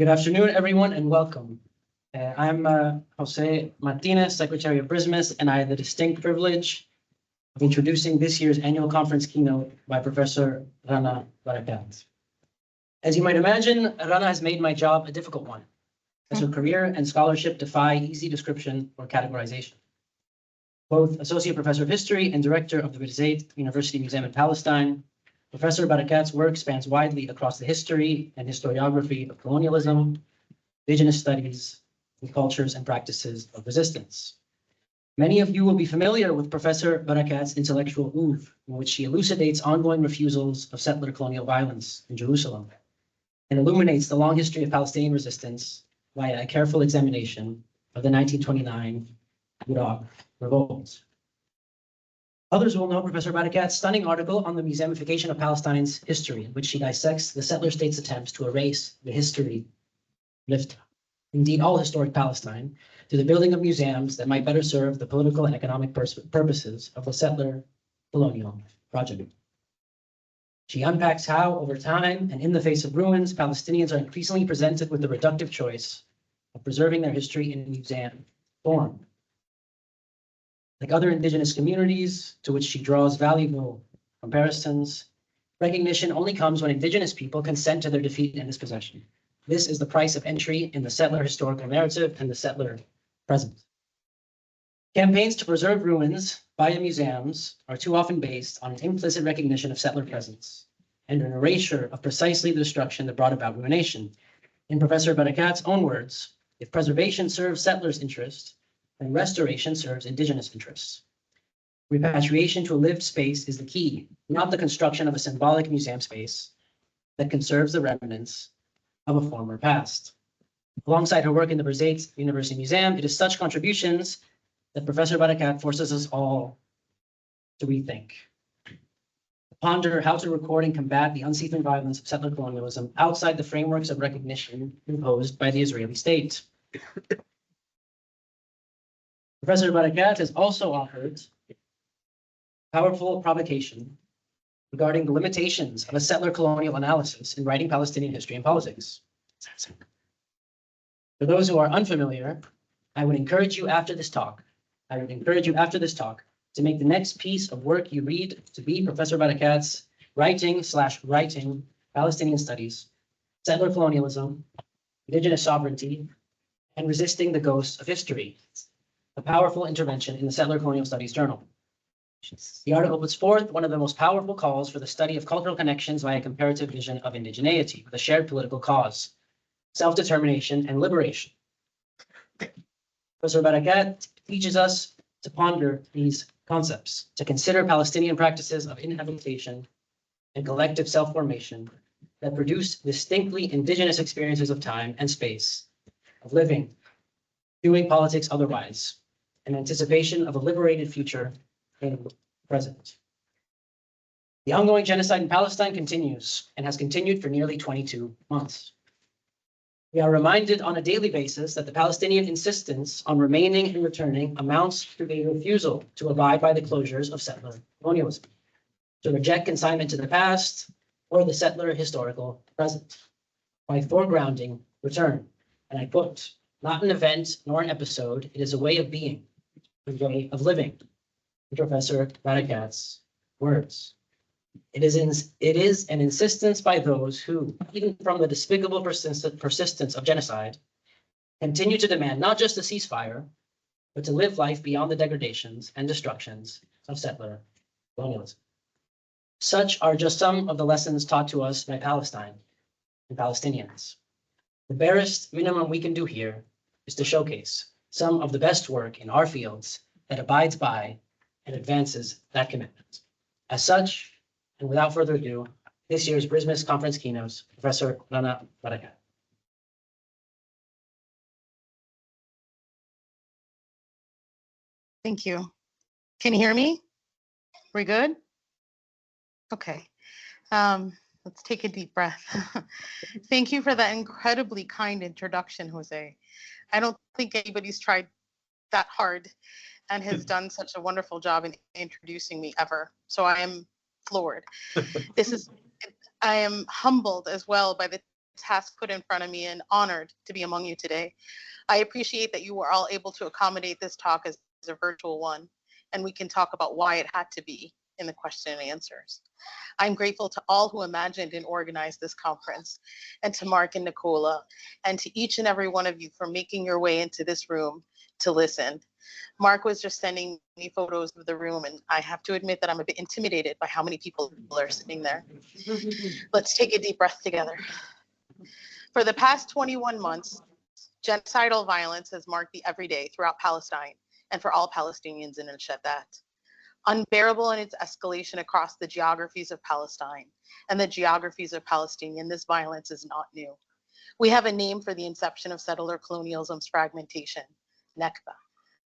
Good afternoon, everyone, and welcome. I'm José Martinez, Secretary of BRISMES, and I have the distinct privilege of introducing this year's annual conference keynote by Professor Rana Barakat. As you might imagine, Rana has made my job a difficult one, as her career and scholarship defy easy description or categorization. Both Associate Professor of History and Director of the Birzeit University Museum in Palestine, Professor Barakat's work spans widely across the history and historiography of colonialism, indigenous studies, and cultures and practices of resistance. Many of you will be familiar with Professor Barakat's intellectual oeuvre, in which she elucidates ongoing refusals of settler colonial violence in Jerusalem and illuminates the long history of Palestinian resistance via a careful examination of the 1929 Iraq revolt. Others will know Professor Barakat's stunning article on the museumification of Palestine's history, in which she dissects the settler state's attempts to erase the history, indeed all historic Palestine, through the building of museums that might better serve the political and economic purposes of the settler colonial project. She unpacks how, over time and in the face of ruins, Palestinians are increasingly presented with the reductive choice of preserving their history in museum form. Like other indigenous communities, to which she draws valuable comparisons, recognition only comes when indigenous people consent to their defeat and dispossession. This is the price of entry in the settler historical narrative and the settler present. Campaigns to preserve ruins via museums are too often based on an implicit recognition of settler presence and an erasure of precisely the destruction that brought about ruination. In Professor Barakat's own words, if preservation serves settlers' interest, and restoration serves indigenous interests. Repatriation to a lived space is the key, not the construction of a symbolic museum space that conserves the remnants of a former past. Alongside her work in the Birzeit University Museum, it is such contributions that Professor Barakat forces us all to rethink, to ponder how to record and combat the unceasing violence of settler colonialism outside the frameworks of recognition imposed by the Israeli state. Professor Barakat has also offered powerful provocation regarding the limitations of a settler colonial analysis in writing Palestinian history and politics. For those who are unfamiliar, I would encourage you after this talk to make the next piece of work you read to be Professor Barakat's writing Palestinian studies, settler colonialism, indigenous sovereignty, and resisting the ghosts of history, a powerful intervention in the Settler Colonial Studies Journal. The article puts forth one of the most powerful calls for the study of cultural connections via comparative vision of indigeneity with a shared political cause, self-determination and liberation. Professor Barakat teaches us to ponder these concepts, to consider Palestinian practices of inhabitation and collective self-formation that produce distinctly indigenous experiences of time and space, of living, doing politics otherwise, in anticipation of a liberated future in the present. The ongoing genocide in Palestine continues and has continued for nearly 22 months. We are reminded on a daily basis that the Palestinian insistence on remaining and returning amounts to a refusal to abide by the closures of settler colonialism, to reject consignment to the past or the settler historical present, by foregrounding return. And I quote, "Not an event nor an episode, it is a way of being, a way of living," in Professor Barakat's words. It is an insistence by those who, even from the despicable persistence of genocide, continue to demand not just a ceasefire, but to live life beyond the degradations and destructions of settler colonialism. Such are just some of the lessons taught to us by Palestine and Palestinians. The barest minimum we can do here is to showcase some of the best work in our fields that abides by and advances that commitment. As such, and without further ado, this year's BRISMES conference keynotes, Professor Rana Barakat. Thank you. Can you hear me? We good? Okay. Let's take a deep breath. Thank you for that incredibly kind introduction, Jose. I don't think anybody's tried that hard and has done such a wonderful job in introducing me ever. So I am floored. I am humbled as well by the task put in front of me and honored to be among you today. I appreciate that you were all able to accommodate this talk as a virtual one, and we can talk about why it had to be in the question and answers. I'm grateful to all who imagined and organized this conference, and to Mark and Nicola, and to each and every one of you for making your way into this room to listen. Mark was just sending me photos of the room, and I have to admit that I'm a bit intimidated by how many people are sitting there. Let's take a deep breath together. For the past 21 months, genocidal violence has marked the everyday throughout Palestine and for all Palestinians in shatat. Unbearable in its escalation across the geographies of Palestine and the geographies of Palestinian, this violence is not new. We have a name for the inception of settler colonialism's fragmentation, Nakba.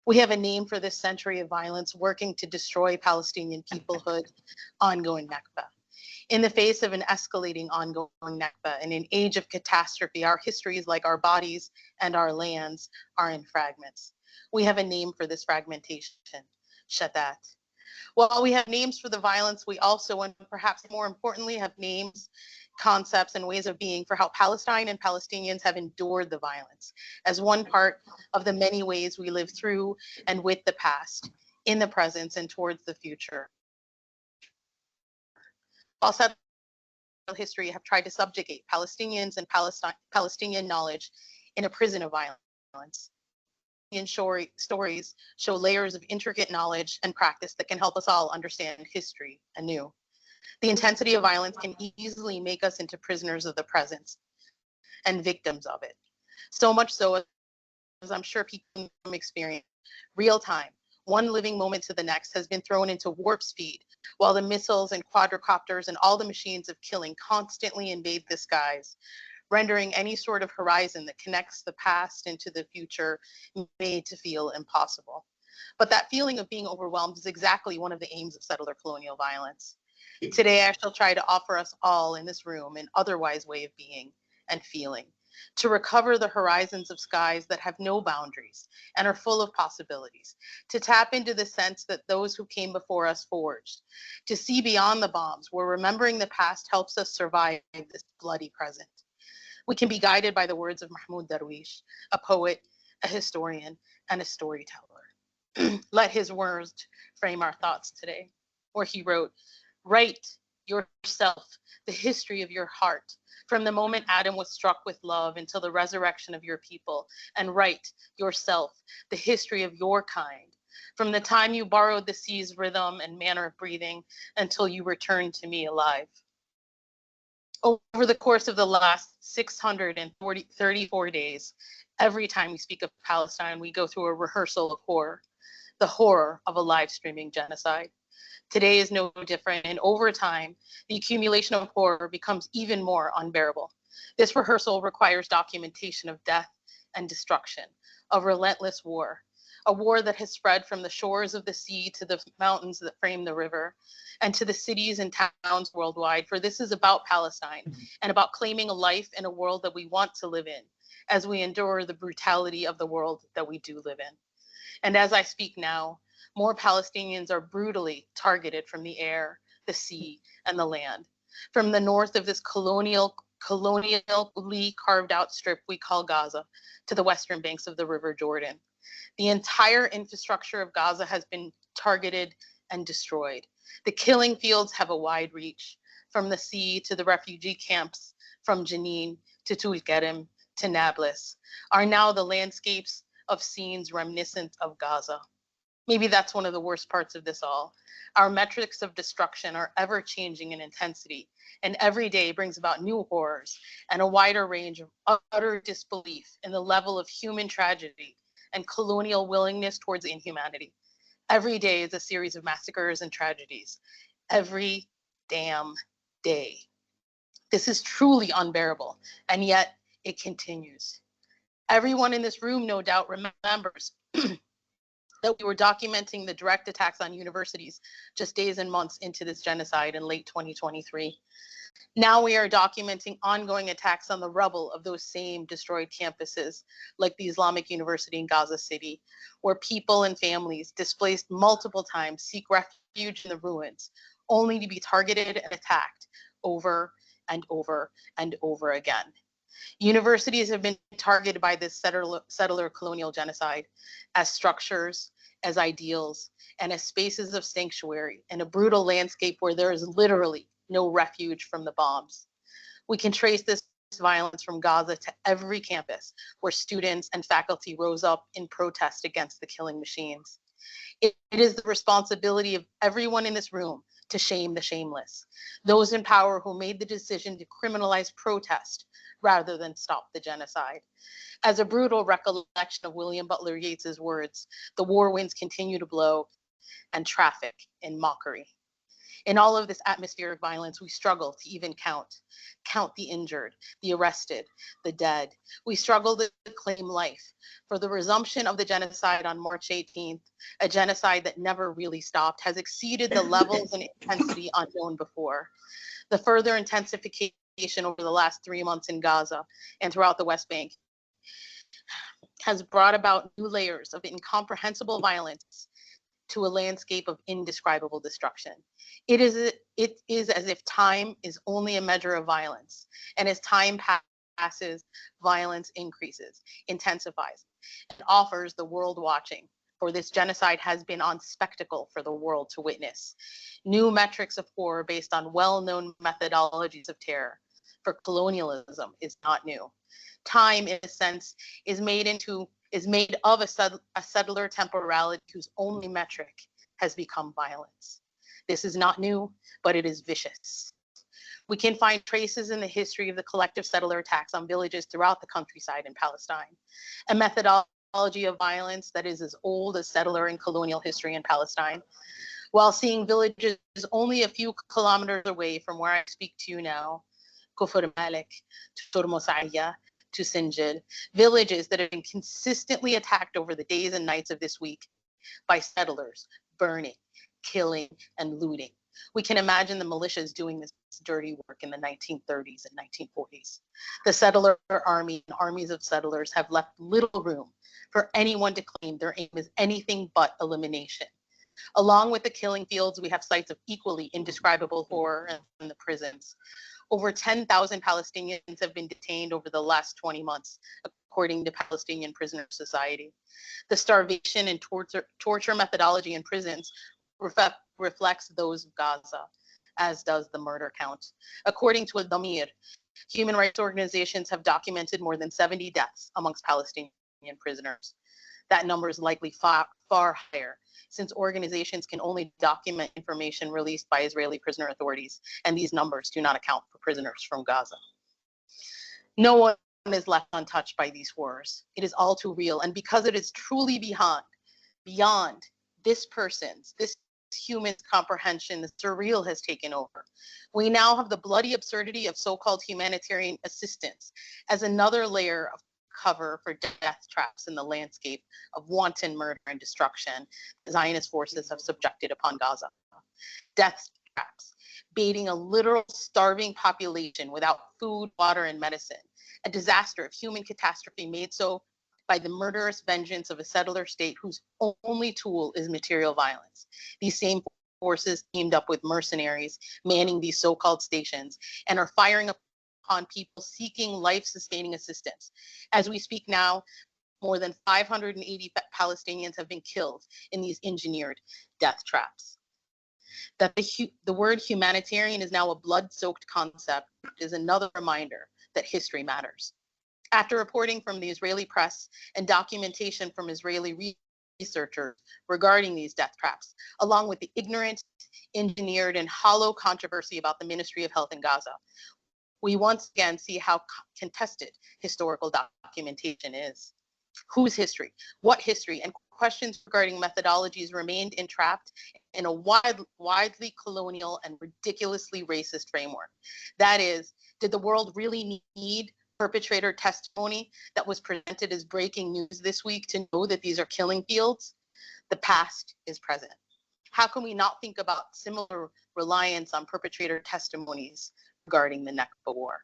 We have a name for this century of violence working to destroy Palestinian peoplehood, ongoing Nakba. In the face of an escalating ongoing Nakba, in an age of catastrophe, our histories, like our bodies and our lands, are in fragments. We have a name for this fragmentation, shatat. While we have names for the violence, we also, and perhaps more importantly, have names, concepts, and ways of being for how Palestine and Palestinians have endured the violence as one part of the many ways we live through and with the past, in the present, and towards the future. While settler history have tried to subjugate Palestinians and Palestinian knowledge in a prison of violence, stories show layers of intricate knowledge and practice that can help us all understand history anew. The intensity of violence can easily make us into prisoners of the present and victims of it. So much so, as I'm sure people from experience, real time, one living moment to the next has been thrown into warp speed, while the missiles and quadricopters and all the machines of killing constantly invade the skies, rendering any sort of horizon that connects the past into the future made to feel impossible. But that feeling of being overwhelmed is exactly one of the aims of settler colonial violence. Today, I shall try to offer us all in this room an otherwise way of being and feeling, to recover the horizons of skies that have no boundaries and are full of possibilities, to tap into the sense that those who came before us forged, to see beyond the bombs, where remembering the past helps us survive this bloody present. We can be guided by the words of Mahmoud Darwish, a poet, a historian, and a storyteller. Let his words frame our thoughts today, where he wrote, "Write yourself the history of your heart, from the moment Adam was struck with love until the resurrection of your people, and write yourself the history of your kind, from the time you borrowed the sea's rhythm and manner of breathing until you returned to me alive." Over the course of the last 634 days, every time we speak of Palestine, we go through a rehearsal of horror, the horror of a live streaming genocide. Today is no different, and over time, the accumulation of horror becomes even more unbearable. This rehearsal requires documentation of death and destruction, of relentless war, a war that has spread from the shores of the sea to the mountains that frame the river, and to the cities and towns worldwide, for this is about Palestine and about claiming a life in a world that we want to live in, as we endure the brutality of the world that we do live in. And as I speak now, more Palestinians are brutally targeted from the air, the sea, and the land. From the north of this colonially carved out strip we call Gaza, to the western banks of the River Jordan. The entire infrastructure of Gaza has been targeted and destroyed. The killing fields have a wide reach, from the sea to the refugee camps, from Jenin to Tulkarem to Nablus, are now the landscapes of scenes reminiscent of Gaza. Maybe that's one of the worst parts of this all. Our metrics of destruction are ever changing in intensity, and every day brings about new horrors and a wider range of utter disbelief in the level of human tragedy and colonial willingness towards inhumanity. Every day is a series of massacres and tragedies. Every damn day. This is truly unbearable, and yet it continues. Everyone in this room, no doubt, remembers that we were documenting the direct attacks on universities just days and months into this genocide in late 2023. Now we are documenting ongoing attacks on the rubble of those same destroyed campuses, like the Islamic University in Gaza City, where people and families displaced multiple times seek refuge in the ruins, only to be targeted and attacked over and over and over again. Universities have been targeted by this settler colonial genocide as structures, as ideals, and as spaces of sanctuary in a brutal landscape where there is literally no refuge from the bombs. We can trace this violence from Gaza to every campus where students and faculty rose up in protest against the killing machines. It is the responsibility of everyone in this room to shame the shameless, those in power who made the decision to criminalize protest rather than stop the genocide. As a brutal recollection of William Butler Yeats's words, the war winds continue to blow and traffic in mockery. In all of this atmosphere of violence, we struggle to even count the injured, the arrested, the dead. We struggle to claim life. For the resumption of the genocide on March 18th, a genocide that never really stopped, has exceeded the levels and intensity unknown before. The further intensification over the last 3 months in Gaza and throughout the West Bank has brought about new layers of incomprehensible violence to a landscape of indescribable destruction. It is as if time is only a measure of violence, and as time passes, violence increases, intensifies, and offers the world watching, for this genocide has been on spectacle for the world to witness. New metrics of horror based on well-known methodologies of terror for colonialism is not new. Time, in a sense, is made of a settler temporality whose only metric has become violence. This is not new, but it is vicious. We can find traces in the history of the collective settler attacks on villages throughout the countryside in Palestine, a methodology of violence that is as old as settler and colonial history in Palestine. While seeing villages only a few kilometers away from where I speak to you now, Kufr Malik, Turmosaya, to Sinjid, villages that have been consistently attacked over the days and nights of this week by settlers, burning, killing, and looting. We can imagine the militias doing this dirty work in the 1930s and 1940s. The settler army and armies of settlers have left little room for anyone to claim their aim is anything but elimination. Along with the killing fields, we have sites of equally indescribable horror in the prisons. Over 10,000 Palestinians have been detained over the last 20 months, according to Palestinian Prisoner Society. The starvation and torture methodology in prisons reflects those of Gaza, as does the murder count. According to Damir, human rights organizations have documented more than 70 deaths amongst Palestinian prisoners. That number is likely far higher, since organizations can only document information released by Israeli prisoner authorities, and these numbers do not account for prisoners from Gaza. No one is left untouched by these horrors. It is all too real, and because it is truly beyond this human's comprehension, the surreal has taken over. We now have the bloody absurdity of so-called humanitarian assistance as another layer of cover for death traps in the landscape of wanton murder and destruction Zionist forces have subjected upon Gaza. Death traps, baiting a literal starving population without food, water, and medicine. A disaster of human catastrophe made so by the murderous vengeance of a settler state whose only tool is material violence. These same forces teamed up with mercenaries manning these so-called stations and are firing upon people seeking life-sustaining assistance. As we speak now, more than 580 Palestinians have been killed in these engineered death traps. That the word humanitarian is now a blood-soaked concept is another reminder that history matters. After reporting from the Israeli press and documentation from Israeli researchers regarding these death traps, along with the ignorant, engineered, and hollow controversy about the Ministry of Health in Gaza, we once again see how contested historical documentation is. Whose history? What history? And questions regarding methodologies remained entrapped in a widely colonial and ridiculously racist framework. That is, did the world really need perpetrator testimony that was presented as breaking news this week to know that these are killing fields? The past is present. How can we not think about similar reliance on perpetrator testimonies regarding the Nakba War?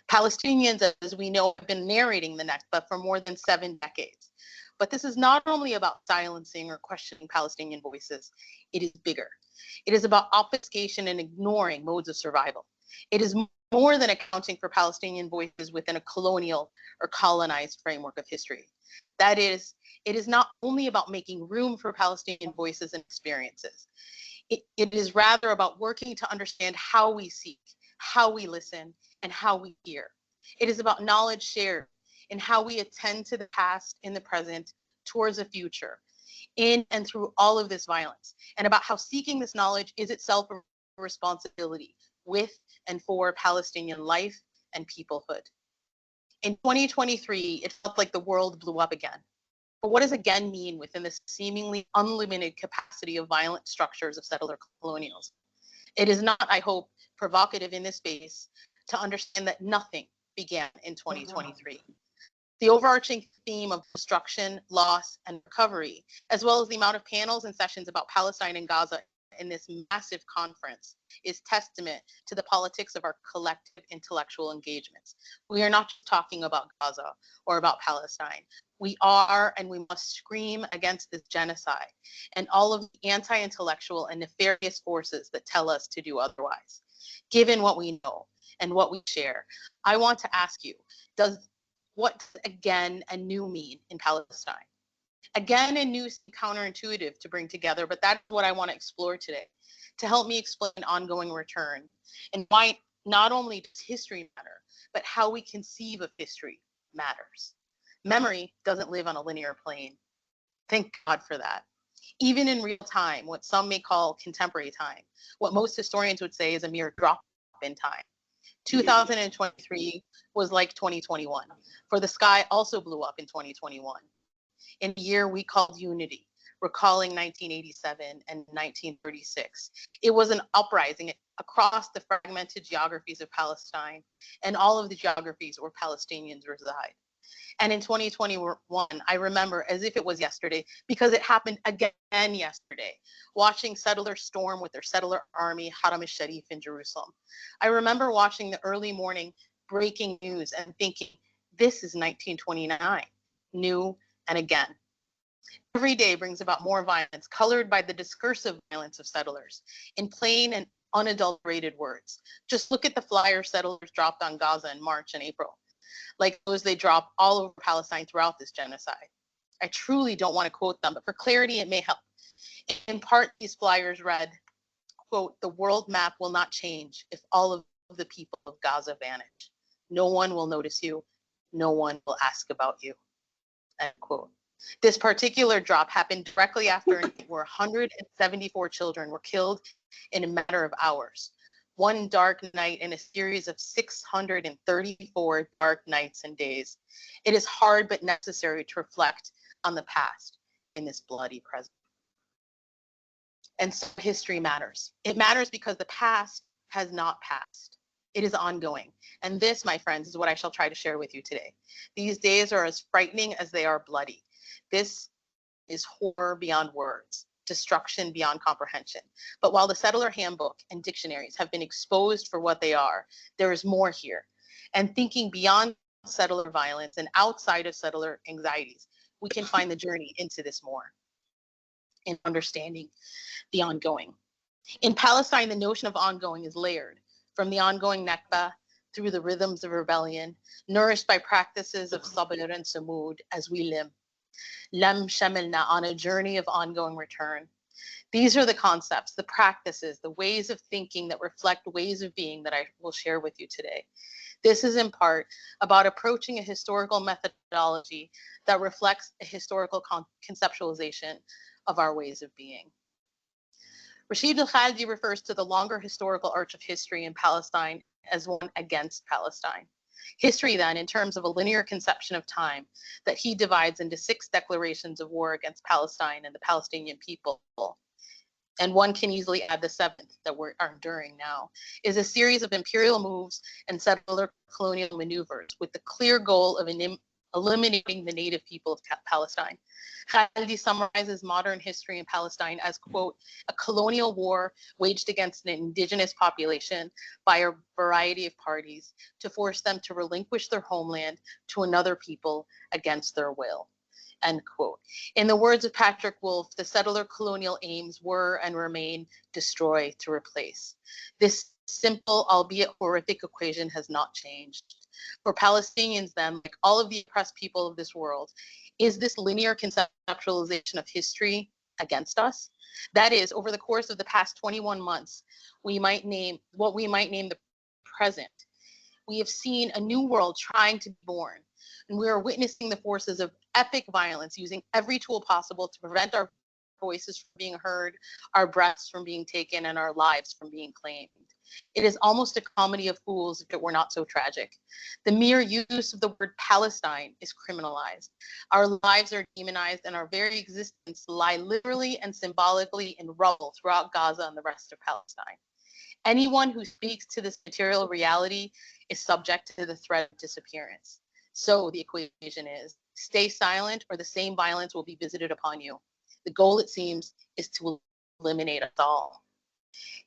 Palestinians, as we know, have been narrating the Nakba for more than 7 decades. But this is not only about silencing or questioning Palestinian voices, it is bigger. It is about obfuscation and ignoring modes of survival. It is more than accounting for Palestinian voices within a colonial or colonized framework of history. That is, it is not only about making room for Palestinian voices and experiences. It is rather about working to understand how we seek, how we listen, and how we hear. It is about knowledge shared and how we attend to the past in the present towards a future, in and through all of this violence, and about how seeking this knowledge is itself a responsibility with and for Palestinian life and peoplehood. In 2023, it felt like the world blew up again. But what does again mean within this seemingly unlimited capacity of violent structures of settler colonials? It is not, I hope, provocative in this space to understand that nothing began in 2023. The overarching theme of destruction, loss, and recovery, as well as the amount of panels and sessions about Palestine and Gaza in this massive conference, is testament to the politics of our collective intellectual engagements. We are not just talking about Gaza or about Palestine. We are and we must scream against this genocide and all of the anti-intellectual and nefarious forces that tell us to do otherwise. Given what we know and what we share, I want to ask you, what does again and new mean in Palestine? Again and new is counterintuitive to bring together, but that's what I want to explore today, to help me explain ongoing return and why not only does history matter, but how we conceive of history matters. Memory doesn't live on a linear plane. Thank God for that. Even in real time, what some may call contemporary time, what most historians would say is a mere drop in time. 2023 was like 2021, for the sky also blew up in 2021. In a year we called unity, recalling 1987 and 1936. It was an uprising across the fragmented geographies of Palestine and all of the geographies where Palestinians reside. And in 2021, I remember as if it was yesterday, because it happened again yesterday, watching settlers storm with their settler army, Haram al-Sharif in Jerusalem. I remember watching the early morning breaking news and thinking, this is 1929, new and again. Every day brings about more violence, colored by the discursive violence of settlers, in plain and unadulterated words. Just look at the flyers settlers dropped on Gaza in March and April, like those they drop all over Palestine throughout this genocide. I truly don't want to quote them, but for clarity, it may help. In part, these flyers read, quote, "The world map will not change if all of the people of Gaza vanish. No one will notice you. No one will ask about you," end quote. This particular drop happened directly after where 174 children were killed in a matter of hours. One dark night in a series of 634 dark nights and days. It is hard but necessary to reflect on the past in this bloody present. And so history matters. It matters because the past has not passed. It is ongoing. And this, my friends, is what I shall try to share with you today. These days are as frightening as they are bloody. This is horror beyond words, destruction beyond comprehension. But while the settler handbook and dictionaries have been exposed for what they are, there is more here. And thinking beyond settler violence and outside of settler anxieties, we can find the journey into this more in understanding the ongoing. In Palestine, the notion of ongoing is layered, from the ongoing Nakba through the rhythms of rebellion, nourished by practices of sabr and samud as we limb. Lam shamilna, on a journey of ongoing return. These are the concepts, the practices, the ways of thinking that reflect ways of being that I will share with you today. This is in part about approaching a historical methodology that reflects a historical conceptualization of our ways of being. Rashid al-Khaldi refers to the longer historical arch of history in Palestine as one against Palestine. History, then, in terms of a linear conception of time that he divides into 6 declarations of war against Palestine and the Palestinian people, and one can easily add the 7th that we are enduring now, is a series of imperial moves and settler colonial maneuvers with the clear goal of eliminating the native people of Palestine. Khaldi summarizes modern history in Palestine as, quote, a colonial war waged against an indigenous population by a variety of parties to force them to relinquish their homeland to another people against their will, end quote. In the words of Patrick Wolfe, the settler colonial aims were and remain destroy to replace. This simple, albeit horrific equation has not changed. For Palestinians then, like all of the oppressed people of this world, is this linear conceptualization of history against us? That is, over the course of the past 21 months, we might name the present. We have seen a new world trying to be born, and we are witnessing the forces of epic violence using every tool possible to prevent our voices from being heard, our breaths from being taken, and our lives from being claimed. It is almost a comedy of fools if it were not so tragic. The mere use of the word Palestine is criminalized. Our lives are demonized, and our very existence lie literally and symbolically in rubble throughout Gaza and the rest of Palestine. Anyone who speaks to this material reality is subject to the threat of disappearance. So the equation is, stay silent or the same violence will be visited upon you. The goal, it seems, is to eliminate us all.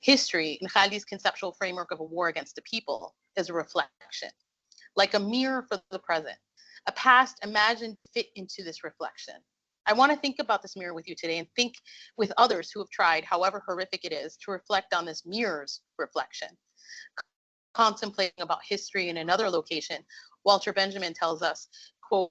History, in Khaldi's conceptual framework of a war against a people, is a reflection, like a mirror for the present, a past imagined to fit into this reflection. I want to think about this mirror with you today and think with others who have tried, however horrific it is, to reflect on this mirror's reflection. Contemplating about history in another location, Walter Benjamin tells us, quote,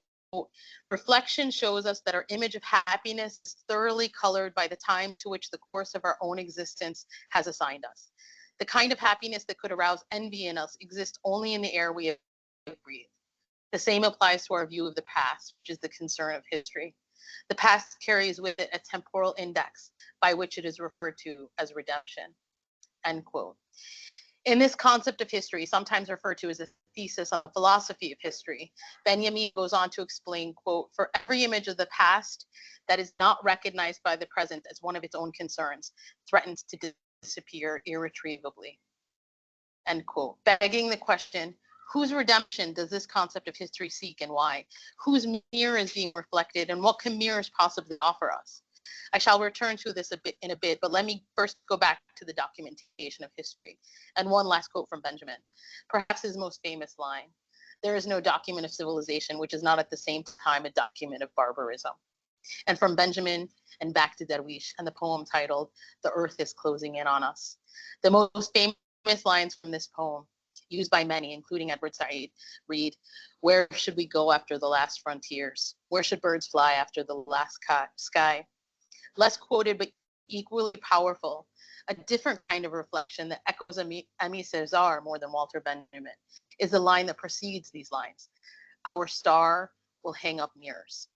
reflection shows us that our image of happiness is thoroughly colored by the time to which the course of our own existence has assigned us. The kind of happiness that could arouse envy in us exists only in the air we have breathed. The same applies to our view of the past, which is the concern of history. The past carries with it a temporal index by which it is referred to as redemption, end quote. In this concept of history, sometimes referred to as a thesis on philosophy of history, Benjamin goes on to explain, quote, for every image of the past that is not recognized by the present as one of its own concerns, threatens to disappear irretrievably, end quote. Begging the question, whose redemption does this concept of history seek and why? Whose mirror is being reflected and what can mirrors possibly offer us? I shall return to this in a bit, but let me first go back to the documentation of history. And one last quote from Benjamin, perhaps his most famous line, there is no document of civilization which is not at the same time a document of barbarism. And from Benjamin and back to Derwish and the poem titled, The Earth is Closing In on Us. The most famous lines from this poem, used by many, including Edward Said, read, where should we go after the last frontiers? Where should birds fly after the last sky? Less quoted, but equally powerful, a different kind of reflection that echoes Aimé Césaire more than Walter Benjamin, is the line that precedes these lines. Our star will hang up mirrors.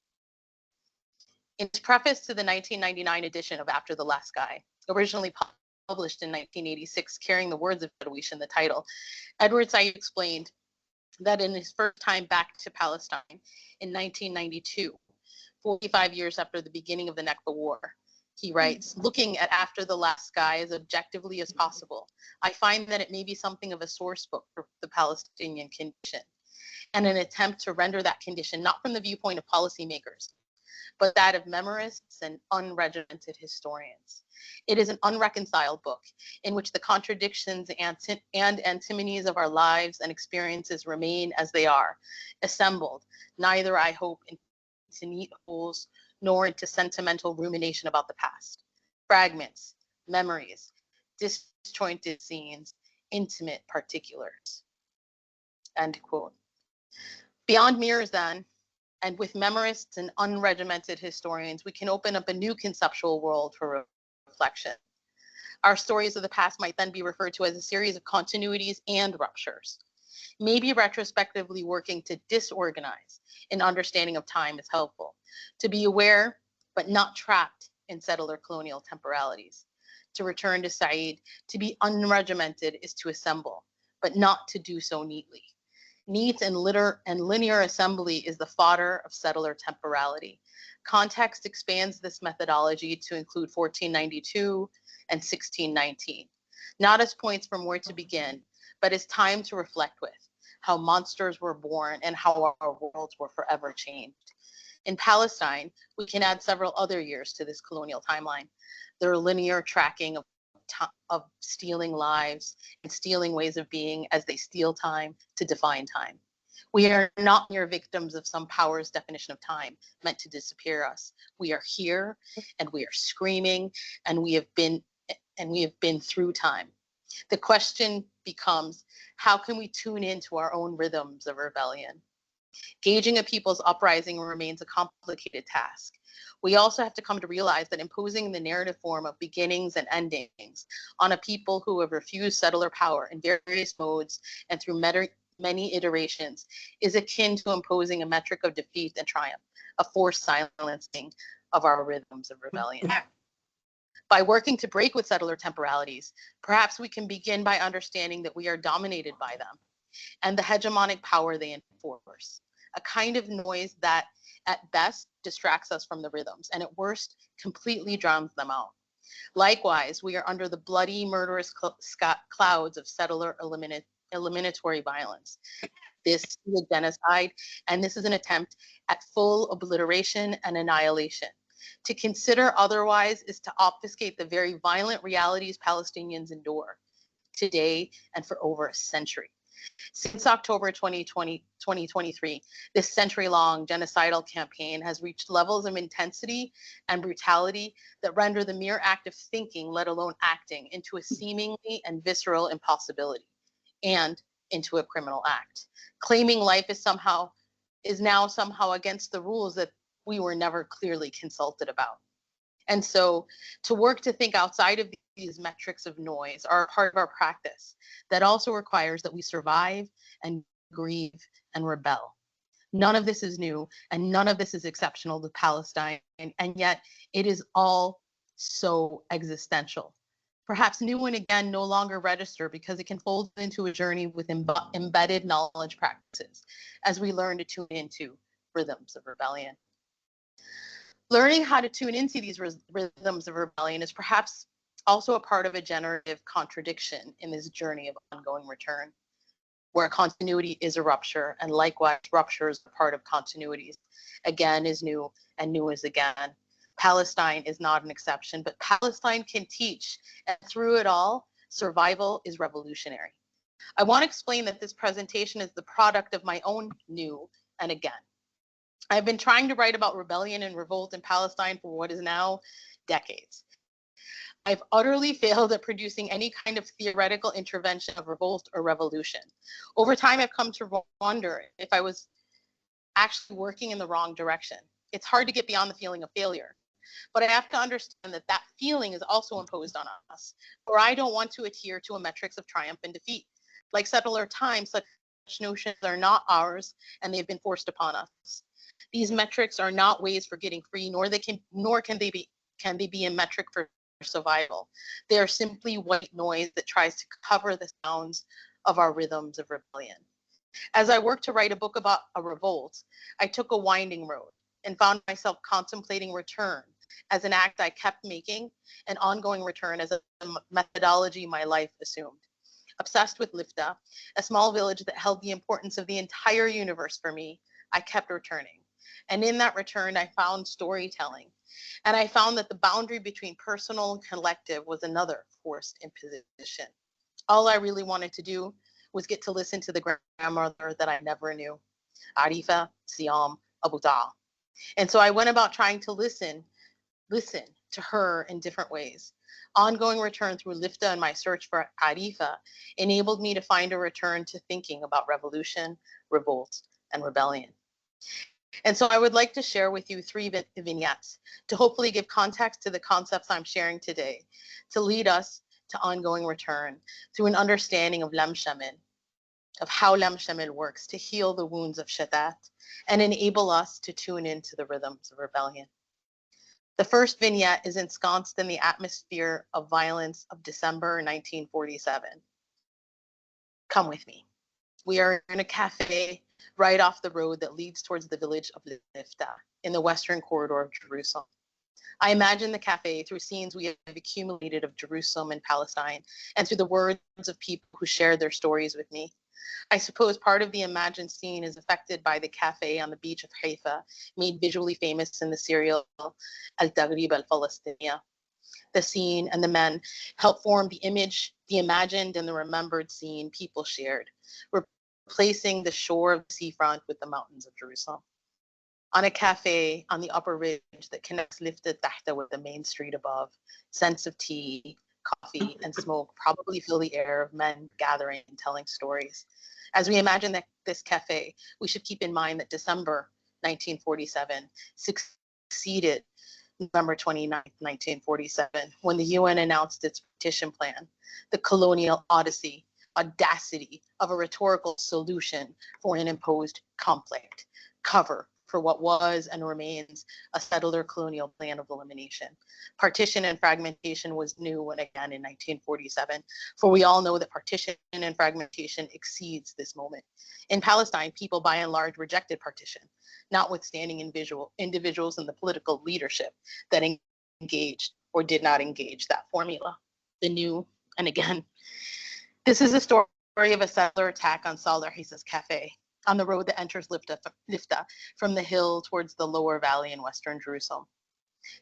In its preface to the 1999 edition of After the Last Sky, originally published in 1986, carrying the words of Derwish in the title, Edward Said explained that in his first time back to Palestine in 1992, 45 years after the beginning of the Nakba War, he writes, looking at After the Last Sky as objectively as possible, I find that it may be something of a source book for the Palestinian condition, and an attempt to render that condition not from the viewpoint of policymakers, but that of memorists and unregimented historians. It is an unreconciled book in which the contradictions and antinomies of our lives and experiences remain as they are, assembled, neither, I hope, into neat holes, nor into sentimental rumination about the past. Fragments, memories, disjointed scenes, intimate particulars. End quote. Beyond mirrors then, and with memorists and unregimented historians, we can open up a new conceptual world for reflection. Our stories of the past might then be referred to as a series of continuities and ruptures. Maybe retrospectively working to disorganize an understanding of time is helpful. To be aware, but not trapped in settler colonial temporalities. To return to Said, to be unregimented is to assemble, but not to do so neatly. Neat and linear assembly is the fodder of settler temporality. Context expands this methodology to include 1492 and 1619, not as points from where to begin, but as time to reflect with, how monsters were born and how our worlds were forever changed. In Palestine, we can add several other years to this colonial timeline. Their linear tracking of stealing lives and stealing ways of being as they steal time to define time. We are not mere victims of some power's definition of time meant to disappear us. We are here and we are screaming and we have been through time. The question becomes, how can we tune into our own rhythms of rebellion? Gauging a people's uprising remains a complicated task. We also have to come to realize that imposing the narrative form of beginnings and endings on a people who have refused settler power in various modes and through many iterations is akin to imposing a metric of defeat and triumph, a forced silencing of our rhythms of rebellion. By working to break with settler temporalities, perhaps we can begin by understanding that we are dominated by them and the hegemonic power they enforce, a kind of noise that at best distracts us from the rhythms and at worst completely drowns them out. Likewise, we are under the bloody, murderous clouds of settler eliminatory violence. This is a genocide, and this is an attempt at full obliteration and annihilation. To consider otherwise is to obfuscate the very violent realities Palestinians endure today and for over a century. Since October 2023, this century-long genocidal campaign has reached levels of intensity and brutality that render the mere act of thinking, let alone acting, into a seemingly and visceral impossibility and into a criminal act. Claiming life is now somehow against the rules that we were never clearly consulted about. And so to work to think outside of these metrics of noise are part of our practice that also requires that we survive and grieve and rebel. None of this is new and none of this is exceptional to Palestine, and yet it is all so existential. Perhaps new and again no longer register because it can fold into a journey with embedded knowledge practices as we learn to tune into rhythms of rebellion. Learning how to tune into these rhythms of rebellion is perhaps also a part of a generative contradiction in this journey of ongoing return, where continuity is a rupture, and likewise rupture is a part of continuities. Again is new, and new is again. Palestine is not an exception, but Palestine can teach, and through it all, survival is revolutionary. I want to explain that this presentation is the product of my own new and again. I've been trying to write about rebellion and revolt in Palestine for what is now decades. I've utterly failed at producing any kind of theoretical intervention of revolt or revolution. Over time, I've come to wonder if I was actually working in the wrong direction. It's hard to get beyond the feeling of failure, but I have to understand that that feeling is also imposed on us, for I don't want to adhere to a metrics of triumph and defeat. Like settler times, such notions are not ours, and they've been forced upon us. These metrics are not ways for getting free, nor can they be a metric for survival. They are simply white noise that tries to cover the sounds of our rhythms of rebellion. As I worked to write a book about a revolt, I took a winding road and found myself contemplating return as an act I kept making, and ongoing return as a methodology my life assumed. Obsessed with Lifta, a small village that held the importance of the entire universe for me, I kept returning. And in that return, I found storytelling. And I found that the boundary between personal and collective was another forced imposition. All I really wanted to do was get to listen to the grandmother that I never knew, Arifa Siam Abu Dal. And so I went about trying to listen to her in different ways. Ongoing return through Lifta and my search for Arifa enabled me to find a return to thinking about revolution, revolt, and rebellion. And so I would like to share with you 3 vignettes to hopefully give context to the concepts I'm sharing today, to lead us to ongoing return through an understanding of Lam Shamil, of how Lam Shamil works to heal the wounds of shatat and enable us to tune into the rhythms of rebellion. The first vignette is ensconced in the atmosphere of violence of December 1947. Come with me. We are in a cafe right off the road that leads towards the village of Lifta in the western corridor of Jerusalem. I imagine the cafe through scenes we have accumulated of Jerusalem and Palestine, and through the words of people who shared their stories with me. I suppose part of the imagined scene is affected by the cafe on the beach of Haifa, made visually famous in the serial Al-Taghrib al-Falastiniya. The scene and the men help form the image, the imagined and the remembered scene people shared, replacing the shore of the seafront with the mountains of Jerusalem. On a cafe on the upper ridge that connects Lifta Tahta with the main street above, scents of tea, coffee, and smoke probably fill the air of men gathering and telling stories. As we imagine this cafe, we should keep in mind that December 1947 succeeded November 29, 1947, when the UN announced its partition plan, the colonial audacity of a rhetorical solution for an imposed conflict, cover for what was and remains a settler colonial plan of elimination. Partition and fragmentation was new and again in 1947, for we all know that partition and fragmentation exceeds this moment. In Palestine, people by and large rejected partition, notwithstanding individuals in the political leadership that engaged or did not engage that formula. The new, and again, this is a story of a settler attack on Salah Hisa's cafe, on the road that enters Lifta from the hill towards the lower valley in Western Jerusalem.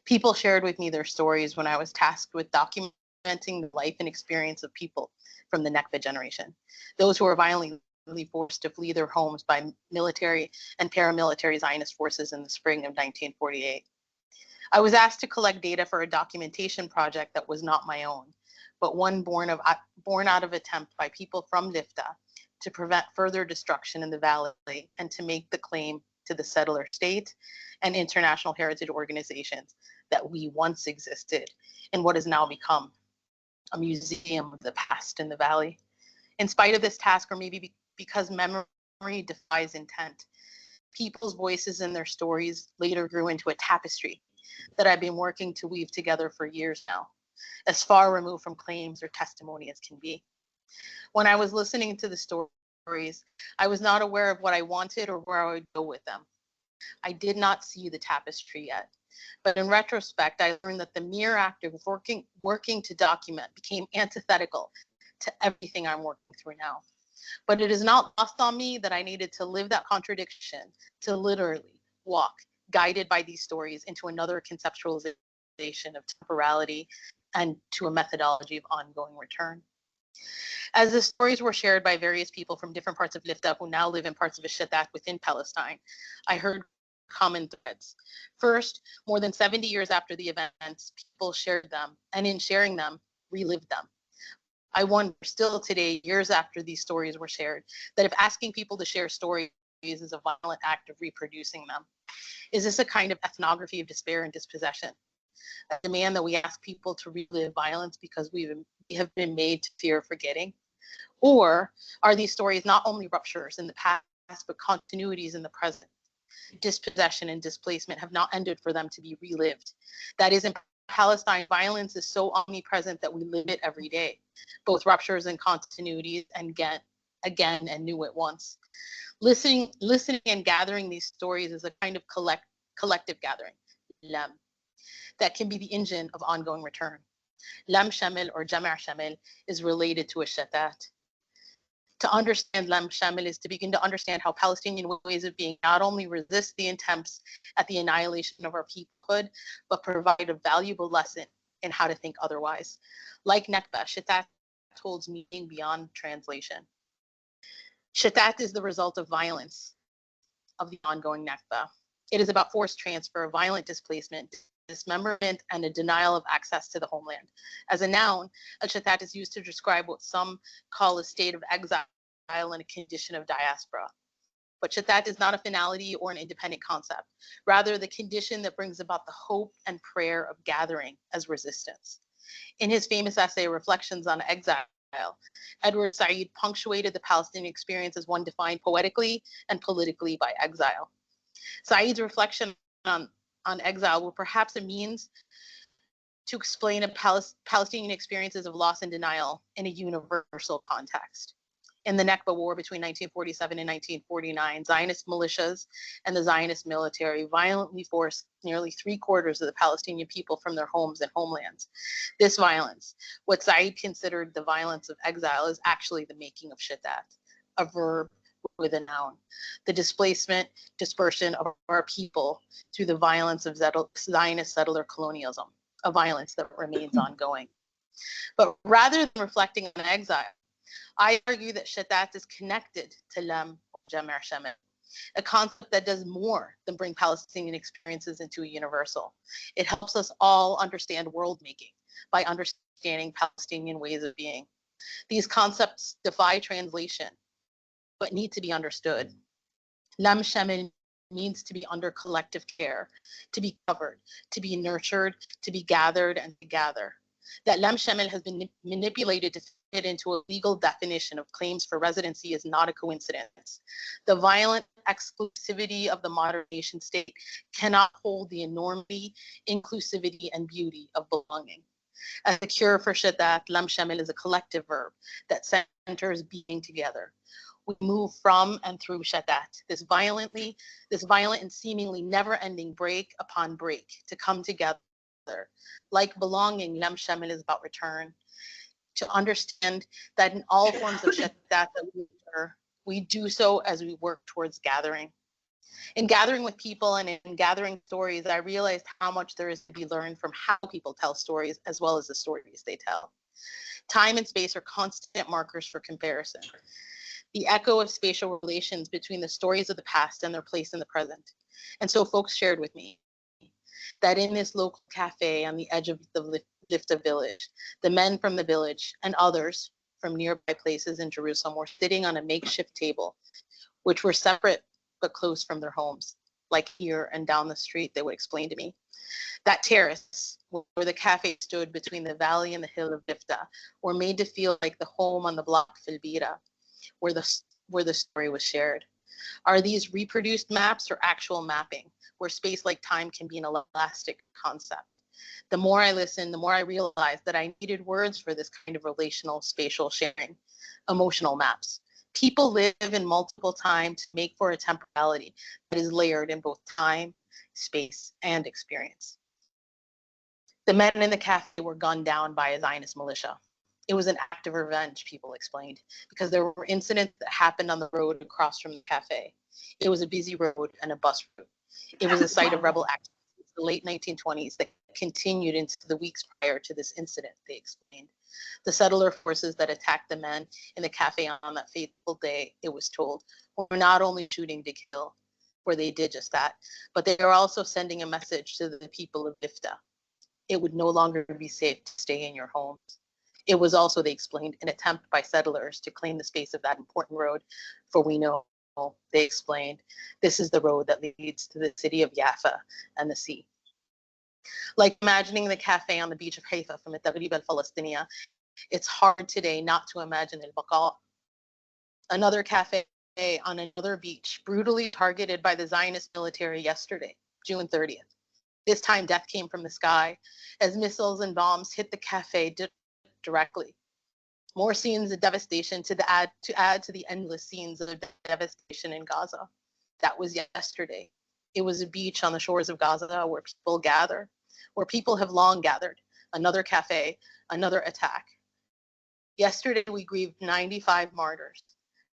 People shared with me their stories when I was tasked with documenting the life and experience of people from the Nakba generation, those who were violently forced to flee their homes by military and paramilitary Zionist forces in the spring of 1948. I was asked to collect data for a documentation project that was not my own, but one born out of attempt by people from Lifta to prevent further destruction in the valley and to make the claim to the settler state and international heritage organizations that we once existed in what has now become a museum of the past in the valley. In spite of this task, or maybe because memory defies intent, people's voices and their stories later grew into a tapestry that I've been working to weave together for years now, as far removed from claims or testimony as can be. When I was listening to the stories, I was not aware of what I wanted or where I would go with them. I did not see the tapestry yet. But in retrospect, I learned that the mere act of working to document became antithetical to everything I'm working through now. But it is not lost on me that I needed to live that contradiction, to literally walk, guided by these stories, into another conceptualization of temporality and to a methodology of ongoing return. As the stories were shared by various people from different parts of Lifta who now live in parts of a shatat within Palestine, I heard common threads. First, more than 70 years after the events, people shared them, and in sharing them, relived them. I wonder still today, years after these stories were shared, that if asking people to share stories is a violent act of reproducing them. Is this a kind of ethnography of despair and dispossession? A demand that we ask people to relive violence because we have been made to fear forgetting? Or are these stories not only ruptures in the past, but continuities in the present? Dispossession and displacement have not ended for them to be relived. That is, in Palestine, violence is so omnipresent that we live it every day, both ruptures and continuities, and again and new at once. Listening and gathering these stories is a kind of collective gathering, lam, that can be the engine of ongoing return. Lam Shamil or Jama' Shamil is related to a shatat. To understand Lam Shamil is to begin to understand how Palestinian ways of being not only resist the attempts at the annihilation of our peoplehood, but provide a valuable lesson in how to think otherwise. Like Nakba, shatat holds meaning beyond translation. Shatat is the result of violence of the ongoing Nakba. It is about forced transfer, violent displacement, dismemberment, and a denial of access to the homeland. As a noun, a shatat is used to describe what some call a state of exile and a condition of diaspora. But shatat is not a finality or an independent concept, rather the condition that brings about the hope and prayer of gathering as resistance. In his famous essay, Reflections on Exile, Edward Said punctuated the Palestinian experience as one defined poetically and politically by exile. Said's reflection on exile were perhaps a means to explain Palestinian experiences of loss and denial in a universal context. In the Nakba War between 1947 and 1949, Zionist militias and the Zionist military violently forced nearly 3/4 of the Palestinian people from their homes and homelands. This violence, what Said considered the violence of exile, is actually the making of shatat, a verb with a noun, the displacement, dispersion of our people through the violence of Zionist settler colonialism, a violence that remains ongoing. But rather than reflecting on exile, I argue that shatat is connected to lam or Jama' Shamil, a concept that does more than bring Palestinian experiences into a universal. It helps us all understand world making by understanding understanding Palestinian ways of being. These concepts defy translation, but need to be understood. Lam Shamil means to be under collective care, to be covered, to be nurtured, to be gathered, and to gather. That Lam Shamil has been manipulated to fit into a legal definition of claims for residency is not a coincidence. The violent exclusivity of the modern nation state cannot hold the enormity, inclusivity, and beauty of belonging. As a cure for shatat, Lam Shamil is a collective verb that centers being together. We move from and through shatat, this violent and seemingly never-ending break upon break to come together. Like belonging, Lam Shamil is about return. To understand that in all forms of shatat that we occur, we do so as we work towards gathering. In gathering with people and in gathering stories, I realized how much there is to be learned from how people tell stories as well as the stories they tell. Time and space are constant markers for comparison. The echo of spatial relations between the stories of the past and their place in the present. And so folks shared with me that in this local cafe on the edge of the Lifta village, the men from the village and others from nearby places in Jerusalem were sitting on a makeshift table, which were separate but close from their homes, like here and down the street, they would explain to me. That terrace, where the cafe stood between the valley and the hill of Lifta, were made to feel like the home on the block Filbira, where the story was shared. Are these reproduced maps or actual mapping, where space like time can be an elastic concept? The more I listened, the more I realized that I needed words for this kind of relational spatial sharing, emotional maps. People live in multiple time to make for a temporality that is layered in both time, space, and experience. The men in the cafe were gunned down by a Zionist militia. It was an act of revenge, people explained, because there were incidents that happened on the road across from the cafe. It was a busy road and a bus route. It was a site of rebel activity in the late 1920s that continued into the weeks prior to this incident, they explained. The settler forces that attacked the men in the cafe on that fateful day, it was told, were not only shooting to kill, where they did just that, but they were also sending a message to the people of Lifta. It would no longer be safe to stay in your homes. It was also, they explained, an attempt by settlers to claim the space of that important road, for we know, they explained, this is the road that leads to the city of Jaffa and the sea. Like imagining the cafe on the beach of Haifa from Al-Taghrib al-Falastiniya, it's hard today not to imagine al-Baqa. Another cafe on another beach, brutally targeted by the Zionist military yesterday, June 30th. This time death came from the sky as missiles and bombs hit the cafe directly. More scenes of devastation to add to the endless scenes of devastation in Gaza. That was yesterday. It was a beach on the shores of Gaza where people gather, where people have long gathered. Another cafe, another attack. Yesterday we grieved 95 martyrs.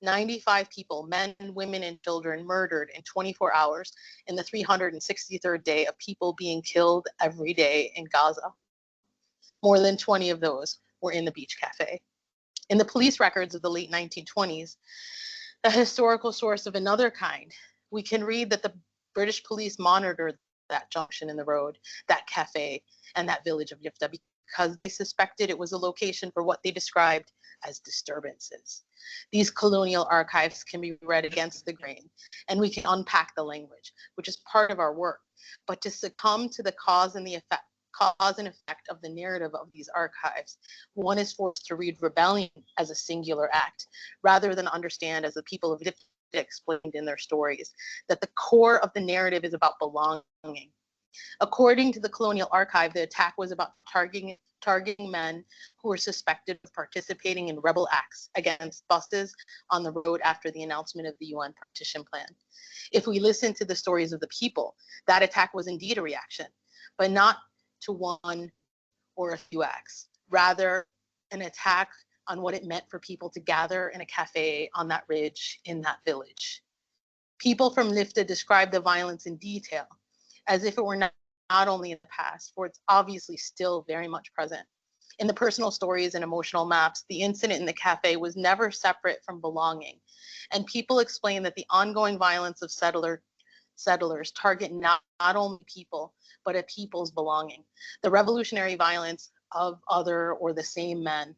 95 people, men, women, and children murdered in 24 hours in the 363rd day of people being killed every day in Gaza. More than 20 of those were in the beach cafe. In the police records of the late 1920s, a historical source of another kind, we can read that the British police monitored that junction in the road, that cafe, and that village of Lifta because they suspected it was a location for what they described as disturbances. These colonial archives can be read against the grain, and we can unpack the language, which is part of our work. But to succumb to the cause and effect of the narrative of these archives, one is forced to read rebellion as a singular act, rather than understand, as the people of Lifta explained in their stories, that the core of the narrative is about belonging. According to the Colonial Archive, the attack was about targeting men who were suspected of participating in rebel acts against buses on the road after the announcement of the UN partition plan. If we listen to the stories of the people, that attack was indeed a reaction, but not to one or a few acts, rather an attack on what it meant for people to gather in a cafe on that ridge in that village. People from Lifta describe the violence in detail, as if it were not only in the past, for it's obviously still very much present. In the personal stories and emotional maps, the incident in the cafe was never separate from belonging. And people explain that the ongoing violence of settlers target not only people, but a people's belonging. The revolutionary violence of other or the same men,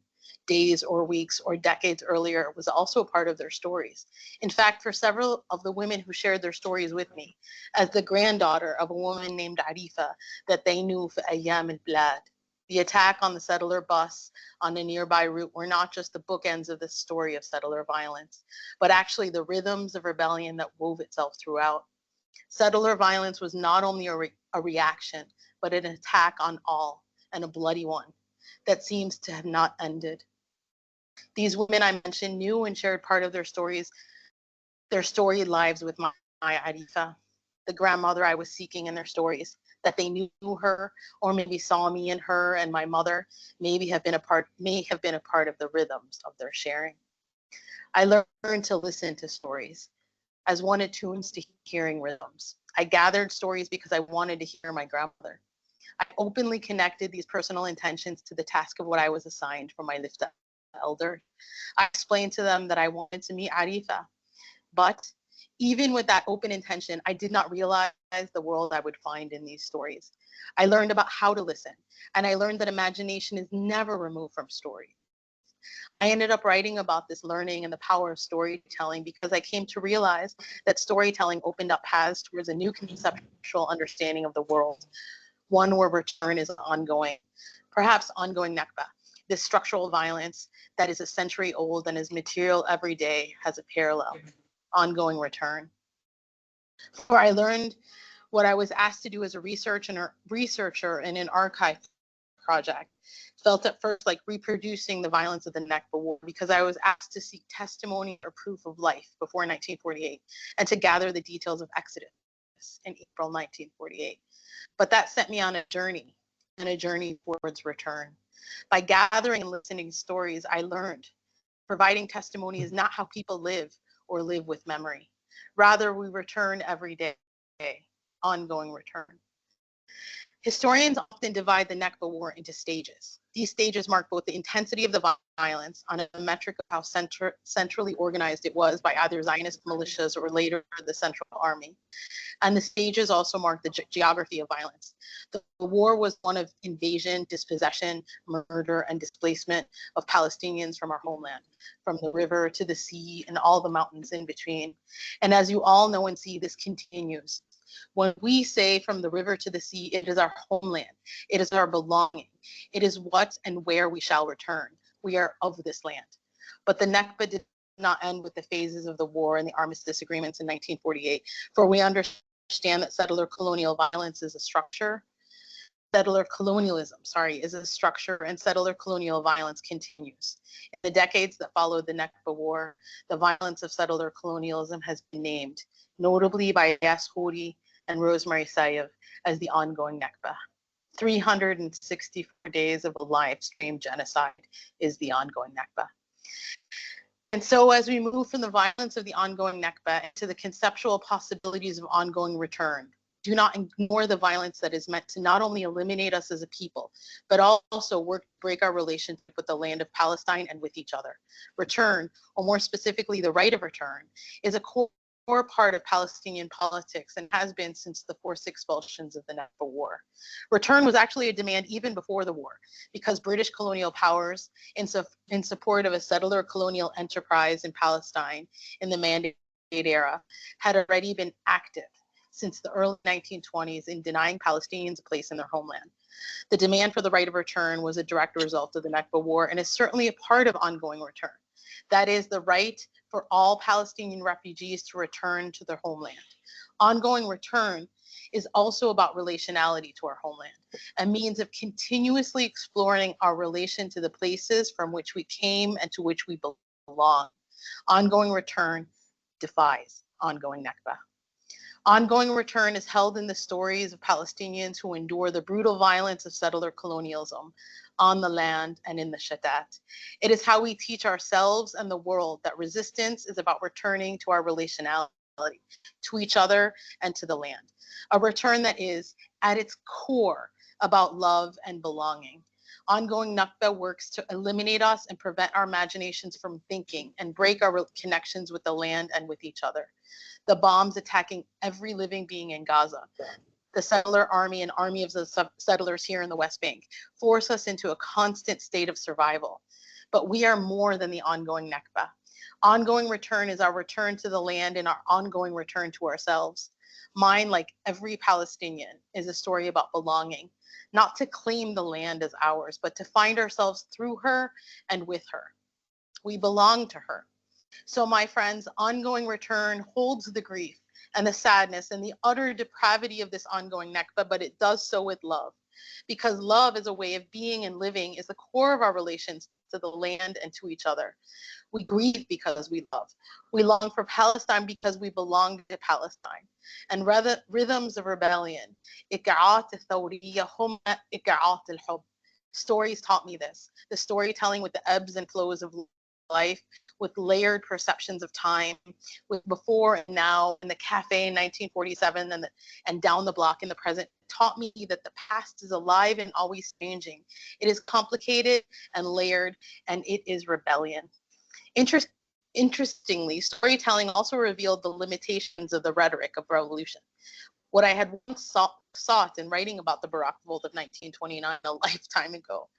days or weeks or decades earlier, was also a part of their stories. In fact, for several of the women who shared their stories with me, as the granddaughter of a woman named Arifa that they knew for Ayyam al-Blad, the attack on the settler bus on a nearby route were not just the bookends of the story of settler violence, but actually the rhythms of rebellion that wove itself throughout. Settler violence was not only a reaction, but an attack on all, and a bloody one that seems to have not ended. These women I mentioned knew and shared part of their stories, their storied lives with my Arifa, the grandmother I was seeking in their stories, that they knew her or maybe saw me in her, and my mother may have been a part of the rhythms of their sharing. I learned to listen to stories as one attunes to hearing rhythms. I gathered stories because I wanted to hear my grandmother. I openly connected these personal intentions to the task of what I was assigned from my Lifta elder. I explained to them that I wanted to meet Arifa, but even with that open intention, I did not realize the world I would find in these stories. I learned about how to listen, and I learned that imagination is never removed from story. I ended up writing about this learning and the power of storytelling because I came to realize that storytelling opened up paths towards a new conceptual understanding of the world, one where return is ongoing, perhaps ongoing Nakba. This structural violence that is a century old and is material every day has a parallel, ongoing return. For I learned what I was asked to do as a researcher in an archive project. Felt at first like reproducing the violence of the Nakba War because I was asked to seek testimony or proof of life before 1948 and to gather the details of Exodus in April 1948. But that sent me on a journey towards return. By gathering and listening to stories, I learned providing testimony is not how people live or live with memory. Rather, we return every day, ongoing return. Historians often divide the Nakba War into stages. These stages mark both the intensity of the violence on a metric of how centrally organized it was by either Zionist militias or later the Central Army. And the stages also mark the geography of violence. The war was one of invasion, dispossession, murder, and displacement of Palestinians from our homeland, from the river to the sea and all the mountains in between. And as you all know and see, this continues. When we say from the river to the sea, it is our homeland. It is our belonging. It is what and where we shall return. We are of this land. But the Nakba did not end with the phases of the war and the armistice agreements in 1948, for we understand that settler colonial violence is a structure. Settler colonialism, is a structure, and settler colonial violence continues. In the decades that followed the Nakba War, the violence of settler colonialism has been named, notably by Yas Houri and Rosemary Sayev, as the ongoing Nakba. 364 days of a live stream genocide is the ongoing Nakba. And so as we move from the violence of the ongoing Nakba to the conceptual possibilities of ongoing return, do not ignore the violence that is meant to not only eliminate us as a people, but also break our relationship with the land of Palestine and with each other. Return, or more specifically, the right of return, is a core part of Palestinian politics and has been since the forced expulsions of the Nakba War. Return was actually a demand even before the war, because British colonial powers, in support of a settler colonial enterprise in Palestine in the Mandate era, had already been active since the early 1920s in denying Palestinians a place in their homeland. The demand for the right of return was a direct result of the Nakba War and is certainly a part of ongoing return. That is the right for all Palestinian refugees to return to their homeland. Ongoing return is also about relationality to our homeland, a means of continuously exploring our relation to the places from which we came and to which we belong. Ongoing return defies ongoing Nakba. Ongoing return is held in the stories of Palestinians who endure the brutal violence of settler colonialism on the land and in the shatat. It is how we teach ourselves and the world that resistance is about returning to our relationality, to each other and to the land. A return that is, at its core, about love and belonging. Ongoing Nakba works to eliminate us and prevent our imaginations from thinking and break our connections with the land and with each other. The bombs attacking every living being in Gaza, the settler army and army of the settlers here in the West Bank force us into a constant state of survival. But we are more than the ongoing Nakba. Ongoing return is our return to the land and our ongoing return to ourselves. Mine, like every Palestinian, is a story about belonging, not to claim the land as ours, but to find ourselves through her and with her. We belong to her. So my friends, ongoing return holds the grief and the sadness and the utter depravity of this ongoing Nakba, but it does so with love. Because love as a way of being and living is the core of our relations to the land and to each other. We grieve because we love. We long for Palestine because we belong to Palestine. And rhythms of rebellion, stories taught me this. The storytelling with the ebbs and flows of life, with layered perceptions of time, with before and now, in the cafe in 1947 and down the block in the present, taught me that the past is alive and always changing. It is complicated and layered, and it is rebellion. Interestingly, storytelling also revealed the limitations of the rhetoric of revolution. What I had once sought in writing about the Barak Revolt of 1929 a lifetime ago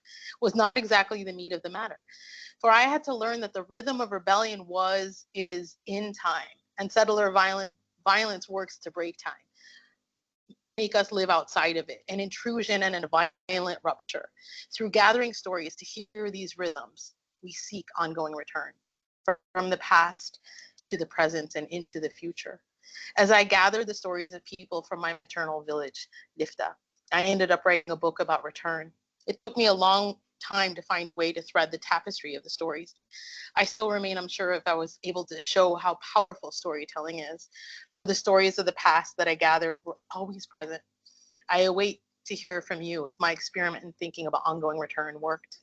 was not exactly the meat of the matter. For I had to learn that the rhythm of rebellion is in time, and settler violence works to break time, make us live outside of it, an intrusion and a violent rupture. Through gathering stories to hear these rhythms, we seek ongoing return from the past to the present and into the future. As I gathered the stories of people from my maternal village, Lifta, I ended up writing a book about return. It took me a long time to find a way to thread the tapestry of the stories. I still remain unsure if I was able to show how powerful storytelling is. The stories of the past that I gathered were always present. I await to hear from you if my experiment in thinking about ongoing return worked.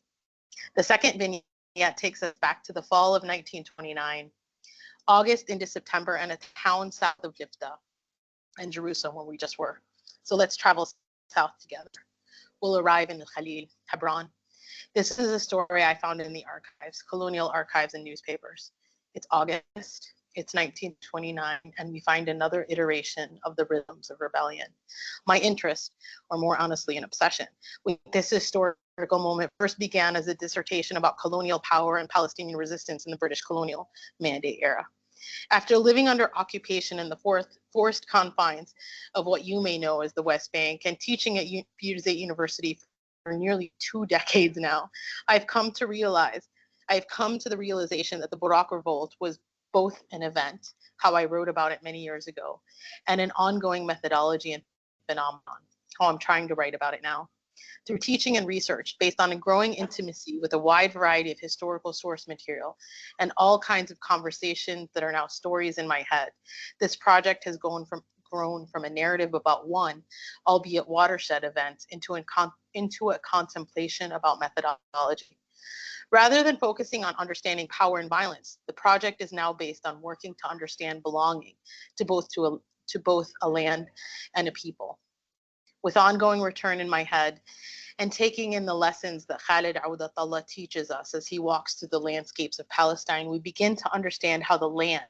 The second vignette takes us back to the fall of 1929, August into September, and a town south of Jifta and Jerusalem where we just were. So let's travel south together. We'll arrive in Khalil, Hebron. This is a story I found in the archives, colonial archives and newspapers. It's August, it's 1929, and we find another iteration of the rhythms of rebellion. My interest, or more honestly, an obsession, with this historical moment first began as a dissertation about colonial power and Palestinian resistance in the British colonial mandate era. After living under occupation in the forced confines of what you may know as the West Bank and teaching at Birzeit University for nearly 2 decades now, I've come to the realization that the Barak Revolt was both an event, how I wrote about it many years ago, and an ongoing methodology and phenomenon, how I'm trying to write about it now. Through teaching and research based on a growing intimacy with a wide variety of historical source material and all kinds of conversations that are now stories in my head, this project has grown from a narrative about one, albeit watershed event, into a contemplation about methodology. Rather than focusing on understanding power and violence, the project is now based on working to understand belonging to both a land and a people. With ongoing return in my head and taking in the lessons that Khalid Audatullah teaches us as he walks through the landscapes of Palestine, we begin to understand how the land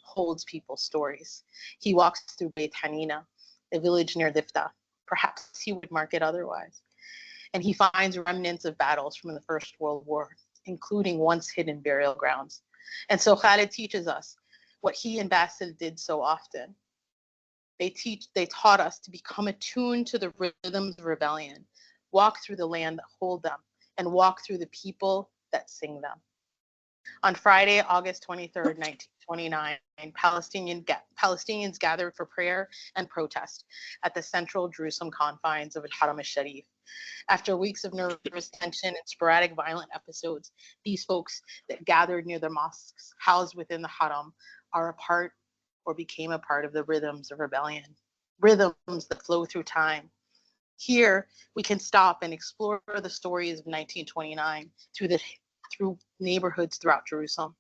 holds people's stories. He walks through Beit Hanina, a village near Lifta. Perhaps he would mark it otherwise. And he finds remnants of battles from the First World War, including once hidden burial grounds. And so Khalid teaches us what he and Basil did so often. They taught us to become attuned to the rhythms of rebellion, walk through the land that hold them, and walk through the people that sing them. On Friday, August 23rd, 1929, Palestinians gathered for prayer and protest at the central Jerusalem confines of Al-Haram al-Sharif. After weeks of nervous tension and sporadic violent episodes, these folks that gathered near the mosques housed within the Haram are a part or became a part of the rhythms of rebellion, rhythms that flow through time. Here, we can stop and explore the stories of 1929 through neighborhoods throughout Jerusalem.